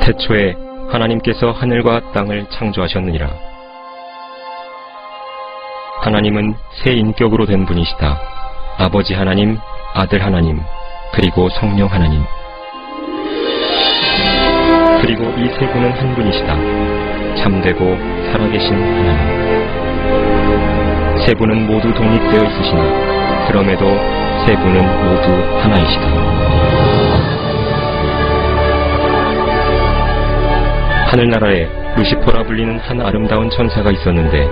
태초에 하나님께서 하늘과 땅을 창조하셨느니라. 하나님은 세 인격으로 된 분이시다. 아버지 하나님, 아들 하나님, 그리고 성령 하나님. 그리고 이 세 분은 한 분이시다. 참되고 살아계신 하나님. 세 분은 모두 독립되어 있으시나 그럼에도 세 분은 모두 하나이시다. 하늘나라에 루시퍼라 불리는 한 아름다운 천사가 있었는데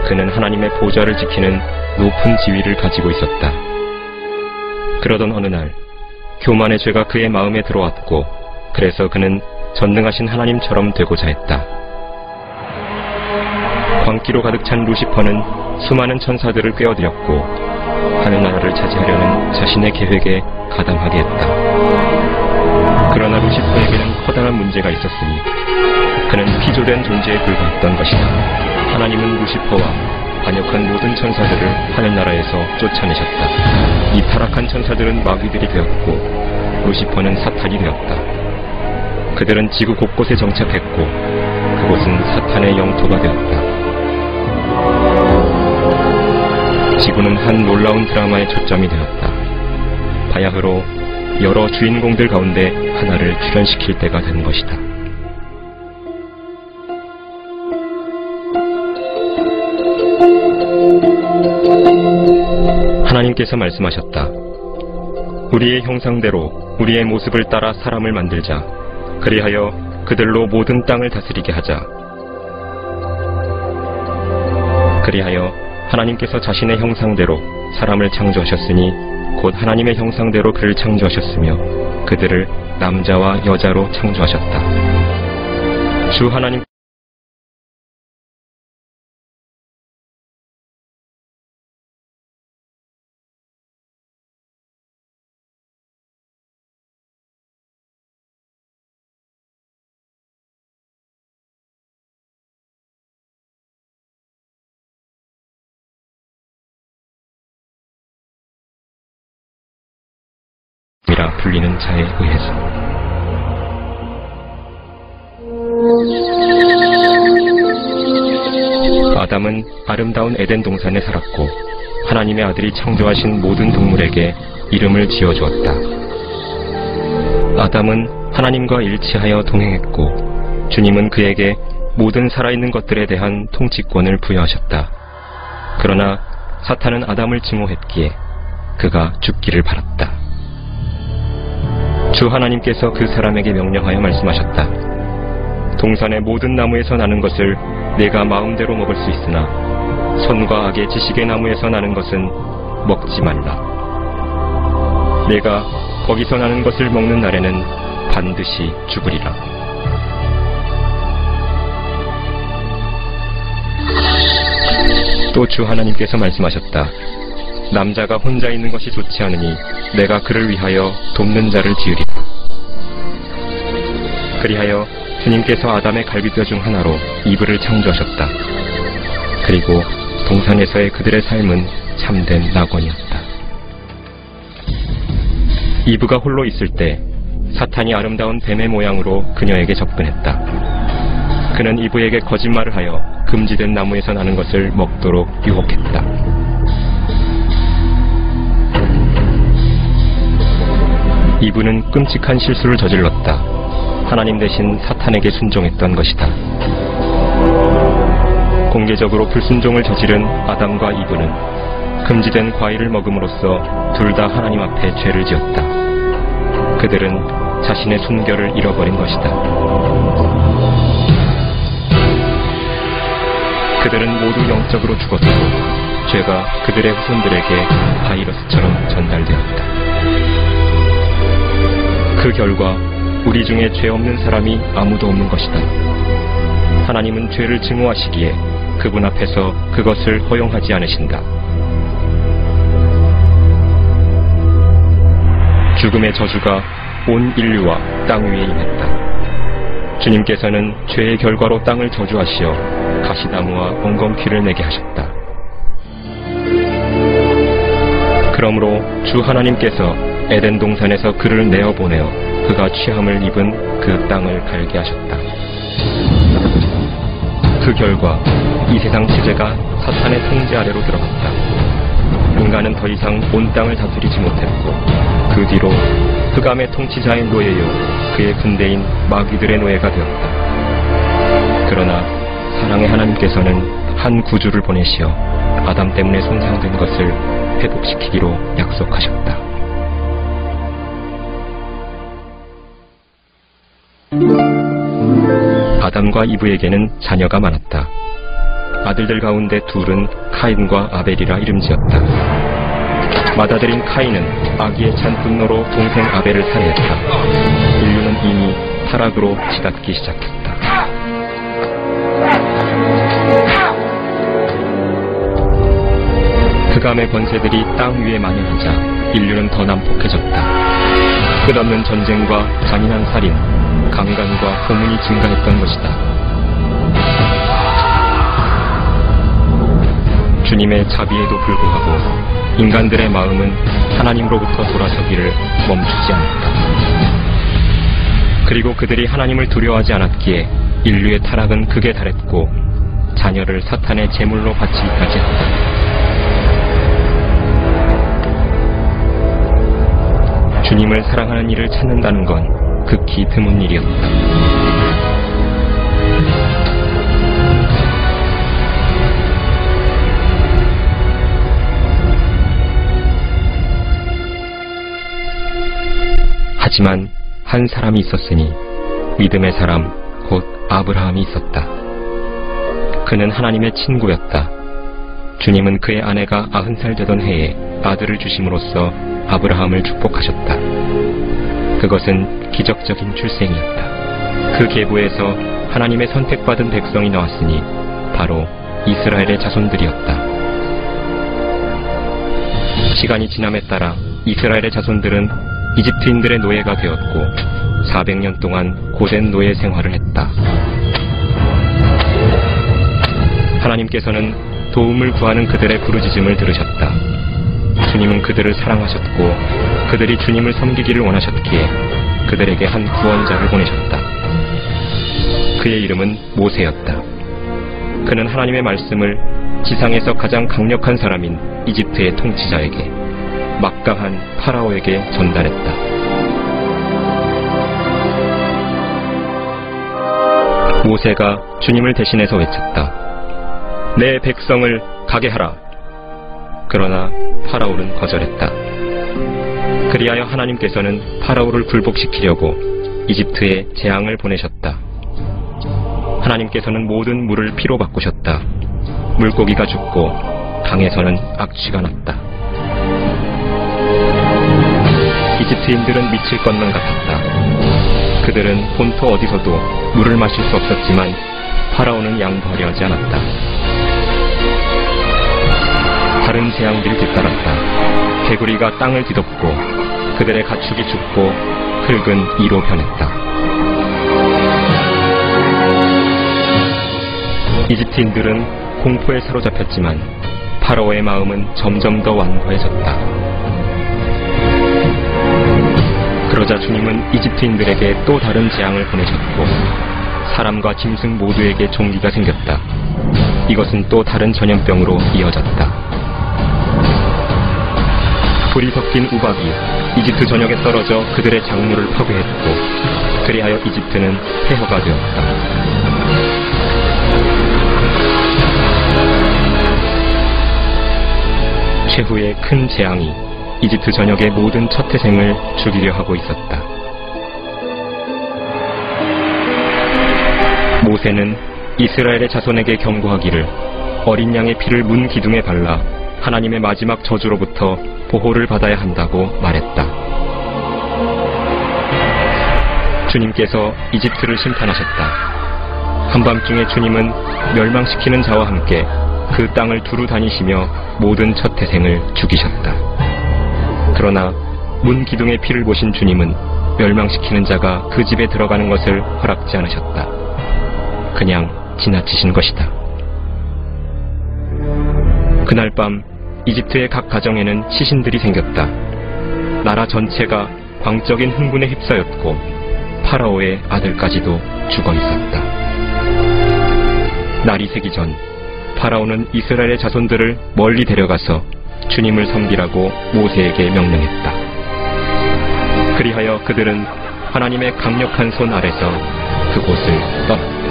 그는 하나님의 보좌를 지키는 높은 지위를 가지고 있었다. 그러던 어느 날 교만의 죄가 그의 마음에 들어왔고 그래서 그는 전능하신 하나님처럼 되고자 했다. 광기로 가득 찬 루시퍼는 수많은 천사들을 꿰어들였고 하늘나라를 차지하려는 자신의 계획에 가담하게 했다. 그러나 루시퍼에게는 커다란 문제가 있었으니 그는 피조된 존재에 불과했던 것이다. 하나님은 루시퍼와 반역한 모든 천사들을 하늘나라에서 쫓아내셨다. 이 타락한 천사들은 마귀들이 되었고 루시퍼는 사탄이 되었다. 그들은 지구 곳곳에 정착했고 그곳은 사탄의 영토가 되었다. 지구는 한 놀라운 드라마의 초점이 되었다. 바야흐로 여러 주인공들 가운데 하나를 출연시킬 때가 된 것이다. 하나님께서 말씀하셨다. 우리의 형상대로 우리의 모습을 따라 사람을 만들자. 그리하여 그들로 모든 땅을 다스리게 하자. 그리하여 하나님께서 자신의 형상대로 사람을 창조하셨으니 곧 하나님의 형상대로 그를 창조하셨으며 그들을 남자와 여자로 창조하셨다. 주 하나님 이라 불리는 자에 의해서 아담은 아름다운 에덴 동산에 살았고 하나님의 아들이 창조하신 모든 동물에게 이름을 지어주었다. 아담은 하나님과 일치하여 동행했고 주님은 그에게 모든 살아있는 것들에 대한 통치권을 부여하셨다. 그러나 사탄은 아담을 증오했기에 그가 죽기를 바랐다. 주 하나님께서 그 사람에게 명령하여 말씀하셨다. 동산의 모든 나무에서 나는 것을 내가 마음대로 먹을 수 있으나 선과 악의 지식의 나무에서 나는 것은 먹지 말라. 내가 거기서 나는 것을 먹는 날에는 반드시 죽으리라. 또 주 하나님께서 말씀하셨다. 남자가 혼자 있는 것이 좋지 않으니 내가 그를 위하여 돕는 자를 지으리라. 그리하여 주님께서 아담의 갈비뼈 중 하나로 이브를 창조하셨다. 그리고 동산에서의 그들의 삶은 참된 낙원이었다. 이브가 홀로 있을 때 사탄이 아름다운 뱀의 모양으로 그녀에게 접근했다. 그는 이브에게 거짓말을 하여 금지된 나무에서 나는 것을 먹도록 유혹했다. 이브는 끔찍한 실수를 저질렀다. 하나님 대신 사탄에게 순종했던 것이다. 공개적으로 불순종을 저지른 아담과 이브는 금지된 과일을 먹음으로써 둘 다 하나님 앞에 죄를 지었다. 그들은 자신의 순결을 잃어버린 것이다. 그들은 모두 영적으로 죽었고 죄가 그들의 후손들에게 바이러스처럼 전달되었다. 그 결과 우리 중에 죄 없는 사람이 아무도 없는 것이다. 하나님은 죄를 증오하시기에 그분 앞에서 그것을 허용하지 않으신다. 죽음의 저주가 온 인류와 땅 위에 임했다. 주님께서는 죄의 결과로 땅을 저주하시어 가시나무와 엉겅퀴를 내게 하셨다. 그러므로 주 하나님께서 에덴 동산에서 그를 내어보내어 그가 취함을 입은 그 땅을 갈게 하셨다. 그 결과 이 세상 체제가 사탄의 통제 아래로 들어갔다. 인간은 더 이상 온 땅을 다스리지 못했고 그 뒤로 흑암의 통치자인 노예요 그의 군대인 마귀들의 노예가 되었다. 그러나 사랑의 하나님께서는 한 구주를 보내시어 아담 때문에 손상된 것을 회복시키기로 약속하셨다. 아담과 이브에게는 자녀가 많았다. 아들들 가운데 둘은 카인과 아벨이라 이름지었다. 맏아들인 카인은 악의에 찬 분노로 동생 아벨을 살해했다. 인류는 이미 타락으로 치닫기 시작했다. 흑암의 권세들이 땅 위에 만연하자 인류는 더 난폭해졌다. 끝없는 전쟁과 잔인한 살인, 강간과 고문이 증가했던 것이다. 주님의 자비에도 불구하고 인간들의 마음은 하나님으로부터 돌아서기를 멈추지 않았다. 그리고 그들이 하나님을 두려워하지 않았기에 인류의 타락은 극에 달했고 자녀를 사탄의 제물로 바치기까지 했다. 주님을 사랑하는 이를 찾는다는 건 극히 드문 일이었다. 하지만 한 사람이 있었으니 믿음의 사람 곧 아브라함이 있었다. 그는 하나님의 친구였다. 주님은 그의 아내가 90살 되던 해에 아들을 주심으로써 아브라함을 축복하셨다. 그것은 기적적인 출생이었다. 그 계보에서 하나님의 선택받은 백성이 나왔으니 바로 이스라엘의 자손들이었다. 시간이 지남에 따라 이스라엘의 자손들은 이집트인들의 노예가 되었고 400년 동안 고된 노예 생활을 했다. 하나님께서는 도움을 구하는 그들의 부르짖음을 들으셨다. 주님은 그들을 사랑하셨고 그들이 주님을 섬기기를 원하셨기에 그들에게 한 구원자를 보내셨다. 그의 이름은 모세였다. 그는 하나님의 말씀을 지상에서 가장 강력한 사람인 이집트의 통치자에게, 막강한 파라오에게 전달했다. 모세가 주님을 대신해서 외쳤다. 내 백성을 가게 하라. 그러나 파라오는 거절했다. 그리하여 하나님께서는 파라오를 굴복시키려고 이집트에 재앙을 보내셨다. 하나님께서는 모든 물을 피로 바꾸셨다. 물고기가 죽고 강에서는 악취가 났다. 이집트인들은 미칠 것만 같았다. 그들은 본토 어디서도 물을 마실 수 없었지만 파라오는 양보하려 하지 않았다. 다른 재앙들이 뒤따랐다. 개구리가 땅을 뒤덮고 그들의 가축이 죽고 흙은 이로 변했다. 이집트인들은 공포에 사로잡혔지만 파라오의 마음은 점점 더 완고해졌다. 그러자 주님은 이집트인들에게 또 다른 재앙을 보내셨고 사람과 짐승 모두에게 종기가 생겼다. 이것은 또 다른 전염병으로 이어졌다. 불이 섞인 우박이 이집트 전역에 떨어져 그들의 작물을 파괴했고 그리하여 이집트는 폐허가 되었다. 최후의 큰 재앙이 이집트 전역의 모든 첫 태생을 죽이려 하고 있었다. 모세는 이스라엘의 자손에게 경고하기를 어린 양의 피를 문 기둥에 발라 하나님의 마지막 저주로부터 보호를 받아야 한다고 말했다. 주님께서 이집트를 심판하셨다. 한밤중에 주님은 멸망시키는 자와 함께 그 땅을 두루 다니시며 모든 첫 태생을 죽이셨다. 그러나 문 기둥의 피를 보신 주님은 멸망시키는 자가 그 집에 들어가는 것을 허락지 않으셨다. 그냥 지나치신 것이다. 그날 밤 이집트의 각 가정에는 시신들이 생겼다. 나라 전체가 광적인 흥분에 휩싸였고 파라오의 아들까지도 죽어 있었다. 날이 새기 전 파라오는 이스라엘의 자손들을 멀리 데려가서 주님을 섬기라고 모세에게 명령했다. 그리하여 그들은 하나님의 강력한 손 아래서 그곳을 떠났다.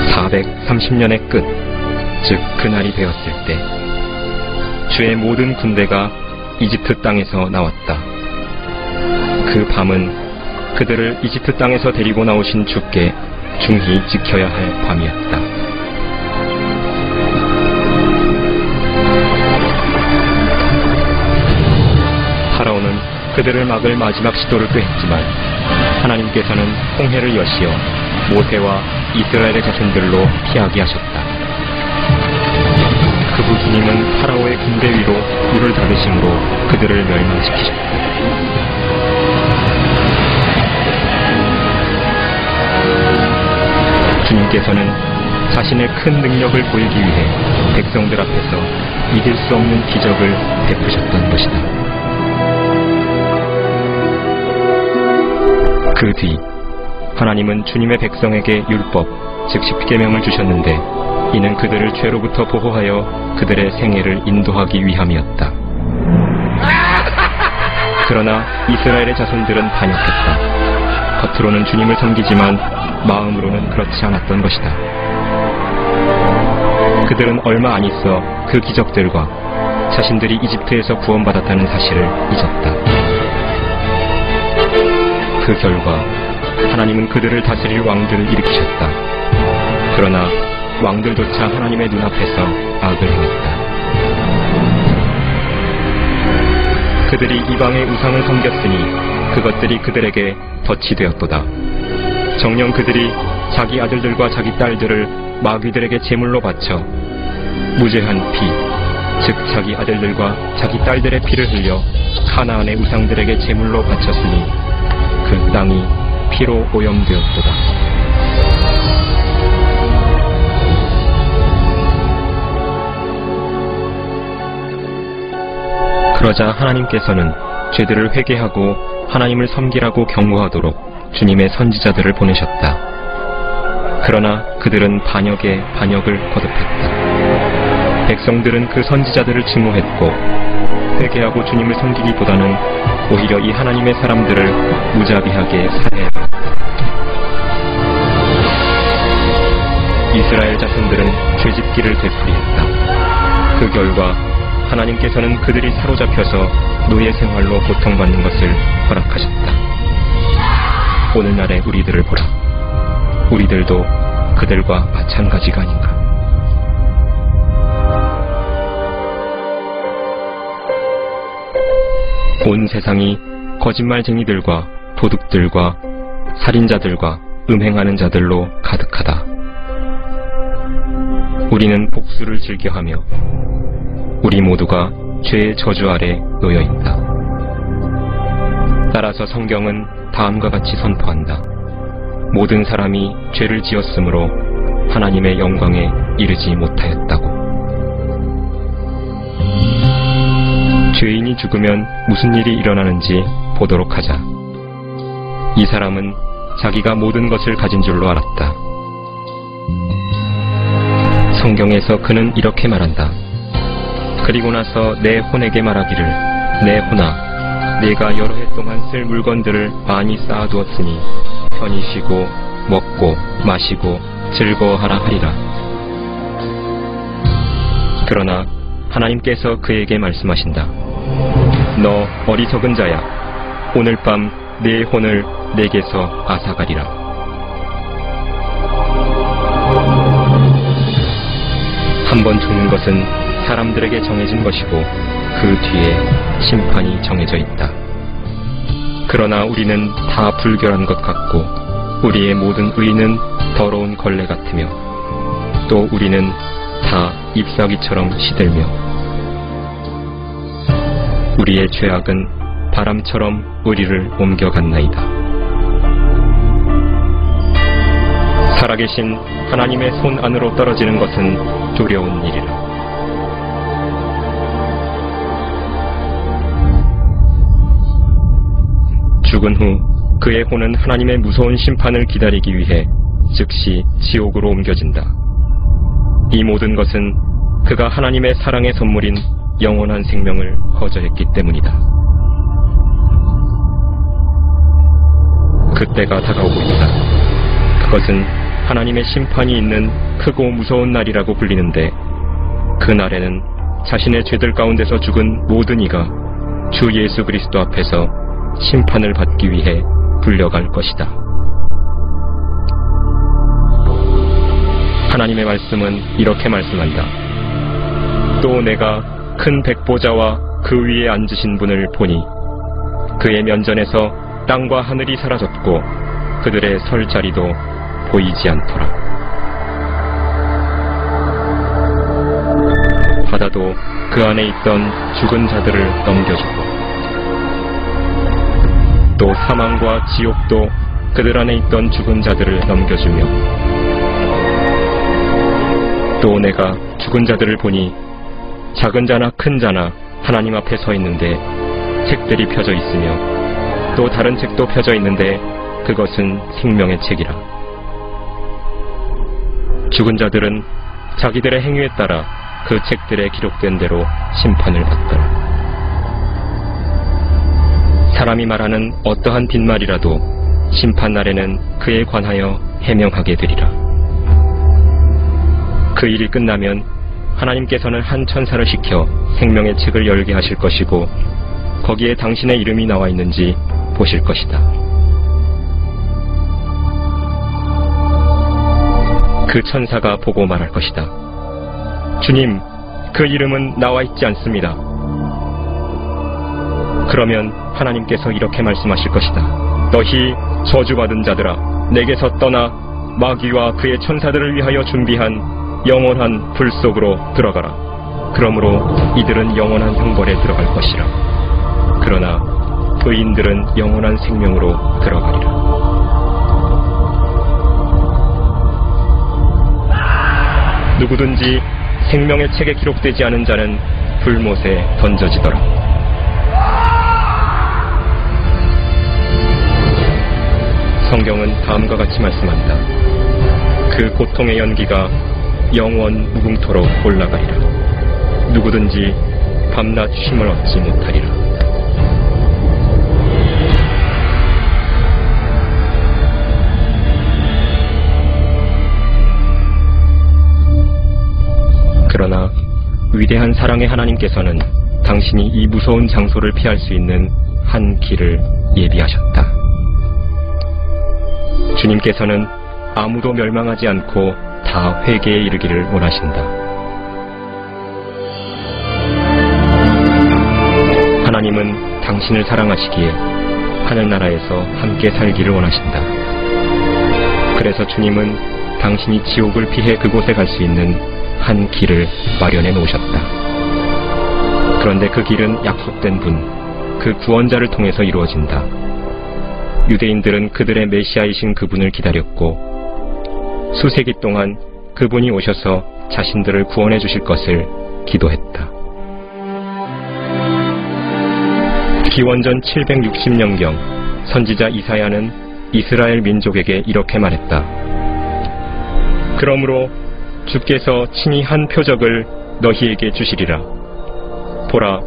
(430년의 끝), 즉 그날이 되었을 때 주의 모든 군대가 이집트 땅에서 나왔다. 그 밤은 그들을 이집트 땅에서 데리고 나오신 주께 중히 지켜야 할 밤이었다. 파라오는 그들을 막을 마지막 시도를 꾀했지만 하나님께서는 홍해를 여시어 모세와 이스라엘의 자손들로 피하게 하셨다. 그 후 주님은 파라오의 군대 위로 물을 닫으심으로 그들을 멸망시키셨다. 주님께서는 자신의 큰 능력을 보이기 위해 백성들 앞에서 믿을 수 없는 기적을 베푸셨던 것이다. 그 뒤 하나님은 주님의 백성에게 율법, 즉 십계명을 주셨는데 이는 그들을 죄로부터 보호하여 그들의 생애를 인도하기 위함이었다. 그러나 이스라엘의 자손들은 반역했다. 겉으로는 주님을 섬기지만 마음으로는 그렇지 않았던 것이다. 그들은 얼마 안 있어 그 기적들과 자신들이 이집트에서 구원받았다는 사실을 잊었다. 그 결과 하나님은 그들을 다스릴 왕들을 일으키셨다. 그러나 왕들조차 하나님의 눈앞에서 악을 행했다. 그들이 이방의 우상을 섬겼으니 그것들이 그들에게 덫이 되었도다. 정녕 그들이 자기 아들들과 자기 딸들을 마귀들에게 제물로 바쳐 무죄한 피, 즉 자기 아들들과 자기 딸들의 피를 흘려 가나안의 우상들에게 제물로 바쳤으니 그 땅이 피로 오염되었도다. 그러자 하나님께서는 죄들을 회개하고 하나님을 섬기라고 경고하도록 주님의 선지자들을 보내셨다. 그러나 그들은 반역에 반역을 거듭했다. 백성들은 그 선지자들을 증오했고 회개하고 주님을 섬기기보다는 오히려 이 하나님의 사람들을 무자비하게 살해했다. 이스라엘 자손들은 죄짓기를 되풀이했다. 그 결과 하나님께서는 그들이 사로잡혀서 노예 생활로 고통받는 것을 허락하셨다. 오늘날의 우리들을 보라. 우리들도 그들과 마찬가지가 아닌가. 온 세상이 거짓말쟁이들과 도둑들과 살인자들과 음행하는 자들로 가득하다. 우리는 복수를 즐겨하며 우리 모두가 죄의 저주 아래 놓여있다. 따라서 성경은 다음과 같이 선포한다. 모든 사람이 죄를 지었으므로 하나님의 영광에 이르지 못하였다고. 죄인이 죽으면 무슨 일이 일어나는지 보도록 하자. 이 사람은 자기가 모든 것을 가진 줄로 알았다. 성경에서 그는 이렇게 말한다. 그리고 나서 내 혼에게 말하기를, 내 혼아, 네가 여러 해 동안 쓸 물건들을 많이 쌓아두었으니 편히 쉬고 먹고 마시고 즐거워하라 하리라. 그러나 하나님께서 그에게 말씀하신다. 너 어리석은 자야. 오늘 밤 네 혼을 내게서 앗아가리라. 한 번 죽는 것은 사람들에게 정해진 것이고 그 뒤에 심판이 정해져 있다. 그러나 우리는 다 불결한 것 같고 우리의 모든 의는 더러운 걸레 같으며 또 우리는 다 잎사귀처럼 시들며 우리의 죄악은 바람처럼 우리를 옮겨갔나이다. 살아계신 하나님의 손 안으로 떨어지는 것은 두려운 일이라. 죽은 후 그의 혼은 하나님의 무서운 심판을 기다리기 위해 즉시 지옥으로 옮겨진다. 이 모든 것은 그가 하나님의 사랑의 선물인 영원한 생명을 거절했기 때문이다. 그때가 다가오고 있다. 그것은 하나님의 심판이 있는 크고 무서운 날이라고 불리는데, 그 날에는 자신의 죄들 가운데서 죽은 모든 이가 주 예수 그리스도 앞에서 심판을 받기 위해 불려갈 것이다. 하나님의 말씀은 이렇게 말씀한다. 또 내가 큰 백보자와 그 위에 앉으신 분을 보니 그의 면전에서 땅과 하늘이 사라졌고 그들의 설 자리도 보이지 않더라. 바다도 그 안에 있던 죽은 자들을 넘겨주고 또 사망과 지옥도 그들 안에 있던 죽은 자들을 넘겨주며 또 내가 죽은 자들을 보니 작은 자나 큰 자나 하나님 앞에 서 있는데 책들이 펴져 있으며 또 다른 책도 펴져 있는데 그것은 생명의 책이라. 죽은 자들은 자기들의 행위에 따라 그 책들에 기록된 대로 심판을 받더라. 사람이 말하는 어떠한 빈말이라도 심판날에는 그에 관하여 해명하게 되리라. 그 일이 끝나면 하나님께서는 한 천사를 시켜 생명의 책을 열게 하실 것이고 거기에 당신의 이름이 나와 있는지 보실 것이다. 그 천사가 보고 말할 것이다. 주님, 그 이름은 나와 있지 않습니다. 그러면 하나님께서 이렇게 말씀하실 것이다. 너희 저주받은 자들아, 내게서 떠나 마귀와 그의 천사들을 위하여 준비한 영원한 불 속으로 들어가라. 그러므로 이들은 영원한 형벌에 들어갈 것이라. 그러나 의인들은 영원한 생명으로 들어가리라. 누구든지 생명의 책에 기록되지 않은 자는 불못에 던져지더라. 성경은 다음과 같이 말씀한다. 그 고통의 연기가 영원 무궁토록 올라가리라. 누구든지 밤낮 쉼을 얻지 못하리라. 그러나 위대한 사랑의 하나님께서는 당신이 이 무서운 장소를 피할 수 있는 한 길을 예비하셨다. 주님께서는 아무도 멸망하지 않고 다 회개에 이르기를 원하신다. 하나님은 당신을 사랑하시기에 하늘나라에서 함께 살기를 원하신다. 그래서 주님은 당신이 지옥을 피해 그곳에 갈 수 있는 한 길을 마련해 놓으셨다. 그런데 그 길은 약속된 분, 그 구원자를 통해서 이루어진다. 유대인들은 그들의 메시아이신 그분을 기다렸고 수세기 동안 그분이 오셔서 자신들을 구원해 주실 것을 기도했다. 기원전 760년경 선지자 이사야는 이스라엘 민족에게 이렇게 말했다. 그러므로 주께서 친히 한 표적을 너희에게 주시리라. 보라,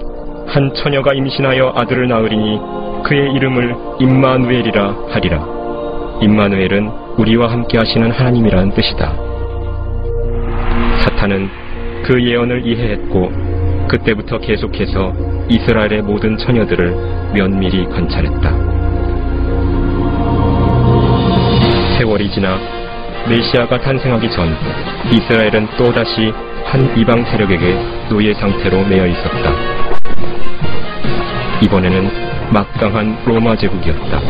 한 처녀가 임신하여 아들을 낳으리니 그의 이름을 임마누엘이라 하리라. 임마누엘은 우리와 함께 하시는 하나님이라는 뜻이다. 사탄은 그 예언을 이해했고 그때부터 계속해서 이스라엘의 모든 처녀들을 면밀히 관찰했다. 세월이 지나 메시아가 탄생하기 전 이스라엘은 또다시 한 이방 세력에게 노예 상태로 매여 있었다. 이번에는 막강한 로마 제국이었다.